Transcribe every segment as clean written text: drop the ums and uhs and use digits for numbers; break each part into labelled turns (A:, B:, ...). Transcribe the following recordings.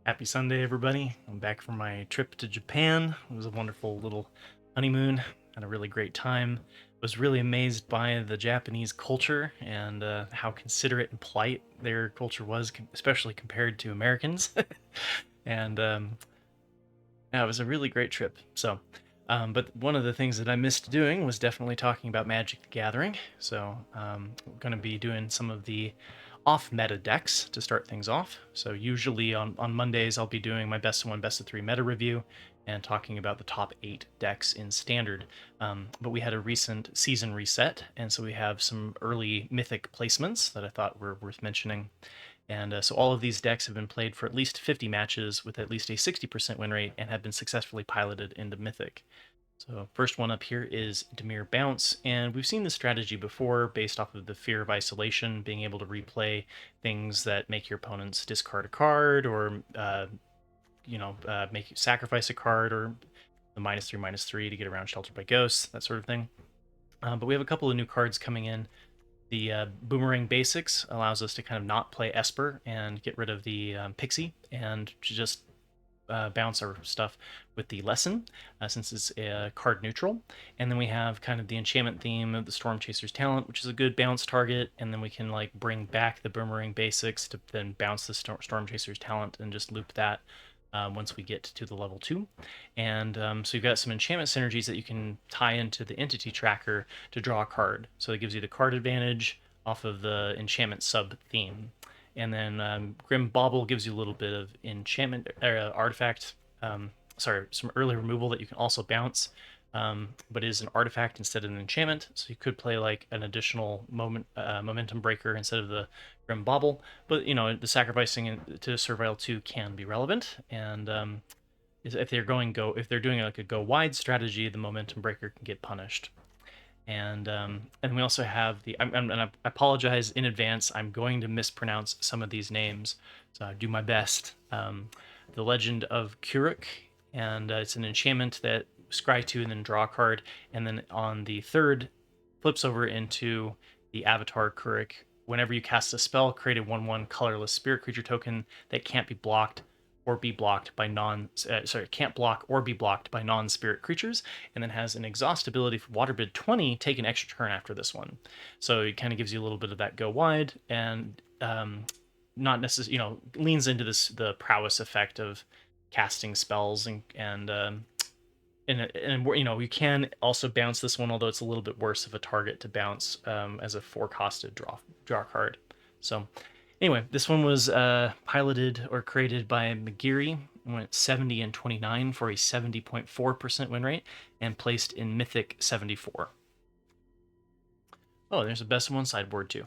A: Happy Sunday, everybody. I'm back from my trip to Japan. It was a wonderful little honeymoon. Had a really great time. Was really amazed by the Japanese culture and how considerate and polite their culture was, especially compared to Americans. and Yeah, it was a really great trip. But one of the things that I missed doing was definitely talking about Magic the Gathering. We're going to be doing some of the off meta decks to start things off. So, usually on Mondays, I'll be doing my best of one, best of three meta review and talking about the top 8 decks in standard. But we had a recent season reset, and so we have some early mythic placements that I thought were worth mentioning. So all of these decks have been played for at least 50 matches with at least a 60% win rate and have been successfully piloted into Mythic. So first one up here is Dimir Bounce, and we've seen this strategy before based off of the fear of isolation, being able to replay things that make your opponents discard a card or make you sacrifice a card, or the -3/-3 to get around Sheltered by Ghosts, that sort of thing. But we have a couple of new cards coming in. The Boomerang Basics allows us to kind of not play Esper and get rid of the Pixie and just bounce our stuff with the Lesson, since it's card neutral. And then we have kind of the enchantment theme of the Storm Chaser's Talent, which is a good bounce target. And then we can like bring back the Boomerang Basics to then bounce the Storm Chaser's Talent and just loop that once we get to the level 2. And so you've got some enchantment synergies that you can tie into the entity tracker to draw a card. So it gives you the card advantage off of the enchantment sub theme. And then Grim Bauble gives you a little bit of enchantment artifact, some early removal that you can also bounce, but is an artifact instead of an enchantment. So you could play like an additional momentum breaker instead of the Grim Bauble. But the sacrificing to Survival 2 can be relevant, and if they're doing like a go wide strategy, the momentum breaker can get punished. And we also have and I apologize in advance. I'm going to mispronounce some of these names, so I do my best. The Legend of Kuruk, and it's an enchantment that scry 2 and then draw a card, and then on the third flips over into the Avatar Kuruk. Whenever you cast a spell, create a 1/1 colorless spirit creature token that can't be blocked or be blocked by can't block or be blocked by non-spirit creatures, and then has an exhaust ability for Waterbid 20, take an extra turn after this one. So it kind of gives you a little bit of that go wide, and not necessarily, leans into the prowess effect of casting spells, and you can also bounce this one, although it's a little bit worse of a target to bounce as a 4-costed draw card. So anyway, this one was piloted or created by McGeary, went 70 and 29 for a 70.4% win rate, and placed in Mythic 74. Oh, there's a best of one sideboard too.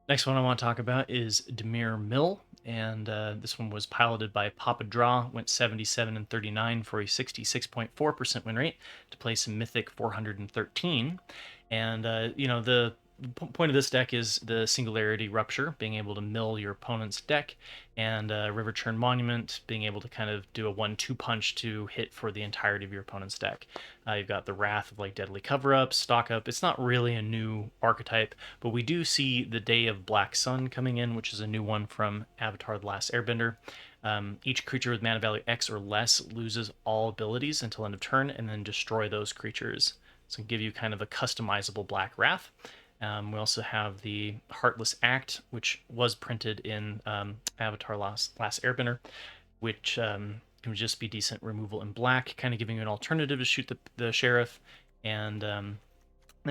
A: Next one I want to talk about is Dimir Mill, and this one was piloted by Papa Draw, went 77 and 39 for a 66.4% win rate to place in Mythic 413. And the point of this deck is the Singularity Rupture, being able to mill your opponent's deck, and River Churn Monument, being able to kind of do a 1-2 punch to hit for the entirety of your opponent's deck. You've got the Wrath of like Deadly Cover-Up, Stock Up. It's not really a new archetype, but we do see the Day of Black Sun coming in, which is a new one from Avatar: The Last Airbender. Each creature with mana value X or less loses all abilities until end of turn, and then destroy those creatures. So give you kind of a customizable Black Wrath. We also have the Heartless Act, which was printed in Avatar: Last Airbender, which can just be decent removal in black, kind of giving you an alternative to shoot the sheriff. And then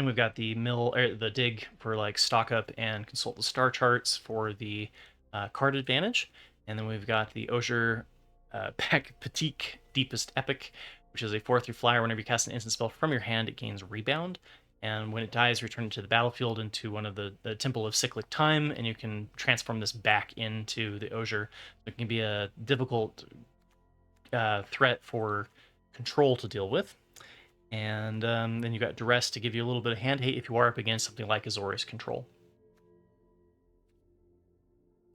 A: we've got the the dig for like stock up and consult the star charts for the card advantage. And then we've got the Osier Patique Deepest Epic, which is a 4/3 flyer. Whenever you cast an instant spell from your hand, it gains rebound. And when it dies, return it to the battlefield into one of the Temple of Cyclic Time, and you can transform this back into the Osier. It can be a difficult threat for control to deal with. And then you got Duress to give you a little bit of hand hate if you are up against something like Azorius Control.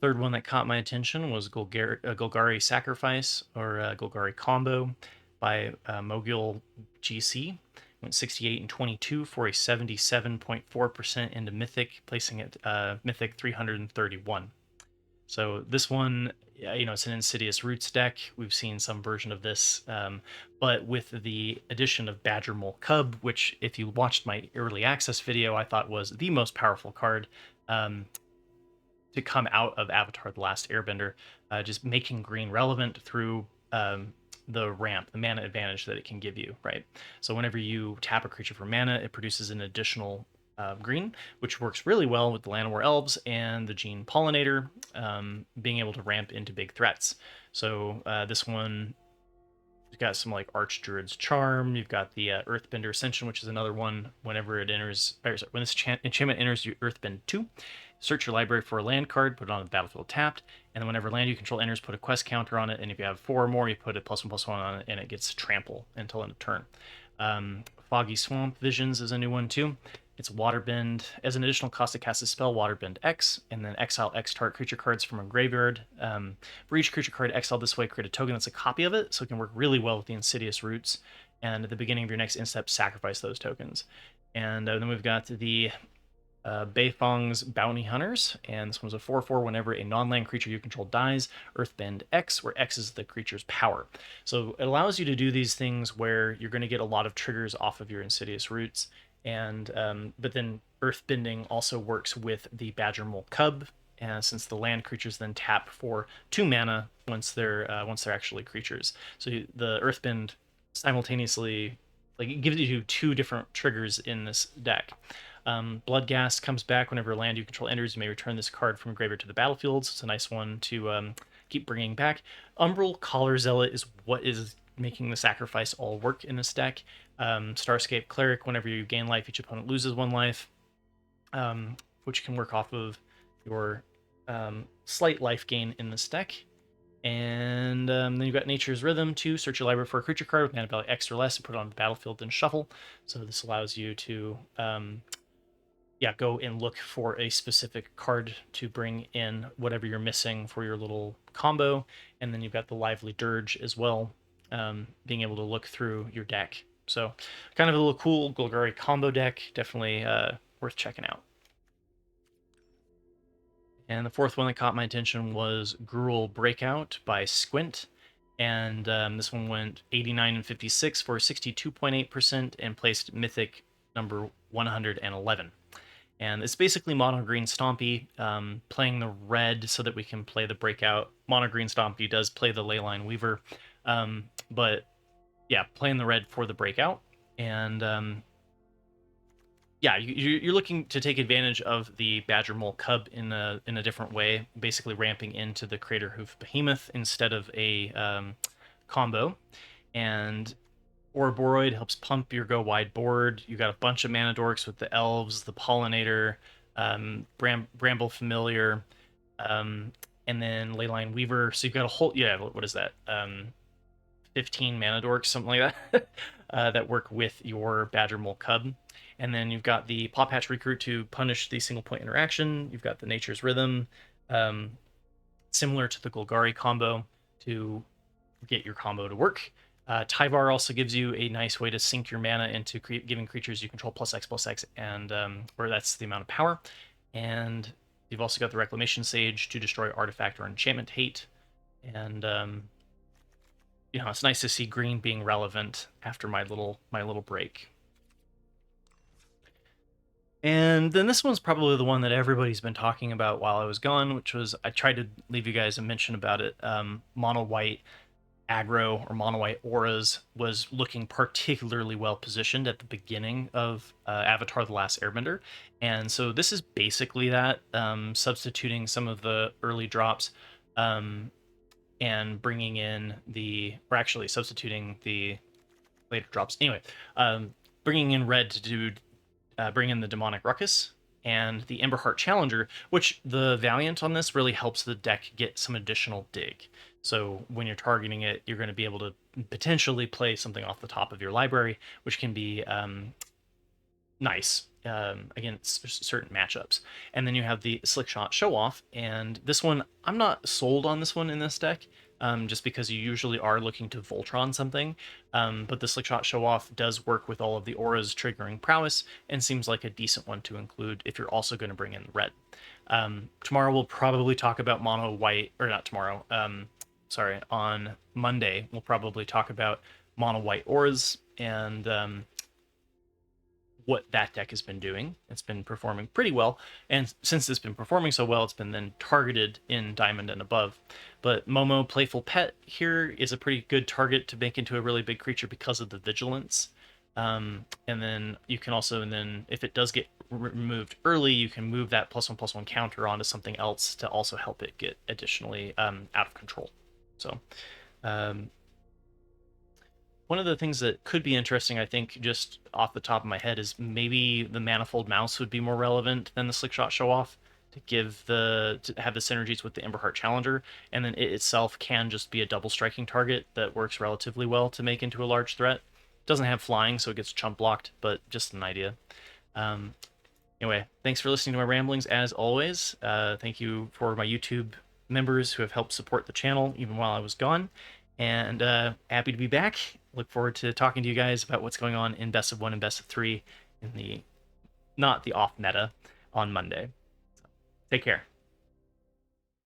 A: Third one that caught my attention was Golgari Sacrifice, or Golgari Combo by Mogul GC. Went 68 and 22 for a 77.4% into Mythic, placing it Mythic 331. So this one, it's an Insidious Roots deck. We've seen some version of this, but with the addition of Badger Mole Cub, which if you watched my early access video, I thought was the most powerful card to come out of Avatar: The Last Airbender, just making green relevant through the ramp, the mana advantage that it can give you, right? So whenever you tap a creature for mana, it produces an additional green, which works really well with the Llanowar Elves and the Gene Pollinator, being able to ramp into big threats. So this one, you've got some like Archdruid's Charm. You've got the Earthbender Ascension, which is another one. Whenever it enters, sorry, when this enchantment enters, you Earthbend 2. Search your library for a land card, put it on the battlefield tapped, and then whenever land you control enters, put a quest counter on it. And if you have 4 or more, you put a +1/+1 on it, and it gets trample until end of turn. Foggy Swamp Visions is a new one too. It's Waterbend. As an additional cost to cast a spell, Waterbend X, and then exile X target creature cards from a graveyard. For each creature card exiled this way, create a token that's a copy of it, so it can work really well with the Insidious Roots. And at the beginning of your next end step, sacrifice those tokens. And then we've got the Beifong's Bounty Hunters, and this one's a 4/4. Whenever a non-land creature you control dies, Earthbend X, where X is the creature's power. So it allows you to do these things where you're going to get a lot of triggers off of your Insidious Roots, and but then Earthbending also works with the Badger Mole Cub, since the land creatures then tap for 2 mana once they're actually creatures. So the Earthbend simultaneously, like, it gives you 2 different triggers in this deck. Bloodghast comes back whenever land you control enters. You may return this card from graveyard to the battlefield. So it's a nice one to keep bringing back. Umbral Collar Zealot is what is making the sacrifice all work in this deck. Starscape Cleric, whenever you gain life, each opponent loses 1 life, which can work off of your slight life gain in this deck. And then you've got Nature's Rhythm to search your library for a creature card with mana value X or less and put it on the battlefield, then shuffle. So this allows you to go and look for a specific card to bring in whatever you're missing for your little combo. And then you've got the Lively Dirge as well, being able to look through your deck. So kind of a little cool Golgari combo deck, definitely worth checking out. And the 4th one that caught my attention was Gruul Breakout by Squint. And this one went 89 and 56 for 62.8% and placed Mythic number 111. And it's basically mono green Stompy, playing the red so that we can play the Breakout. Mono green Stompy does play the Leyline Weaver, but yeah, playing the red for the Breakout. And you're looking to take advantage of the Badger Mole Cub in a different way, basically ramping into the Crater Hoof Behemoth instead of a combo. And Ouroboros helps pump your go wide board. You got a bunch of mana dorks with the Elves, the Pollinator, Bramble Familiar, and then Leyline Weaver. So you've got a whole, what is that? 15 mana dorks, something like that, that work with your Badger Mole Cub. And then you've got the Paw Patch Recruit to punish the single point interaction. You've got the Nature's Rhythm, similar to the Golgari combo, to get your combo to work. Tyvar also gives you a nice way to sink your mana into giving creatures you control +X/+X, and where that's the amount of power. And you've also got the Reclamation Sage to destroy artifact or enchantment hate. And it's nice to see green being relevant after my little break. And then this one's probably the one that everybody's been talking about while I was gone, which was, I tried to leave you guys a mention about it. Mono white aggro or mono white auras was looking particularly well positioned at the beginning of Avatar: The Last Airbender. And so this is basically that, substituting some of the early drops and bringing in substituting the later drops. Anyway, bringing in red to do bring in the Demonic Ruckus and the Emberheart Challenger, which the Valiant on this really helps the deck get some additional dig. So when you're targeting it, you're going to be able to potentially play something off the top of your library, which can be nice against certain matchups. And then you have the Slick Shot Show Off, and this one, I'm not sold on this one in this deck, just because you usually are looking to Voltron something, but the Slick Shot Show Off does work with all of the auras triggering prowess, and seems like a decent one to include if you're also going to bring in red. Tomorrow we'll probably talk about mono white, or not tomorrow. Sorry, on Monday we'll probably talk about mono white auras and what that deck has been doing. It's been performing pretty well, and since it's been performing so well, it's been then targeted in Diamond and above. But Momo Playful Pet here is a pretty good target to make into a really big creature because of the vigilance. And then you can also, and then if it does get removed early, you can move that +1/+1 counter onto something else to also help it get additionally out of control. So um, one of the things that could be interesting, I think, just off the top of my head, is maybe the Manifold Mouse would be more relevant than the Slickshot Show Off to have the synergies with the Emberheart Challenger, and then it itself can just be a double striking target that works relatively well to make into a large threat. Doesn't have flying, so it gets chump blocked, but just an idea. Um, anyway, thanks for listening to my ramblings as always. Thank you for my YouTube members who have helped support the channel even while I was gone, and happy to be back. Look forward to talking to you guys about what's going on in Best of 1 and Best of 3 in the not the off meta on Monday. So, take care.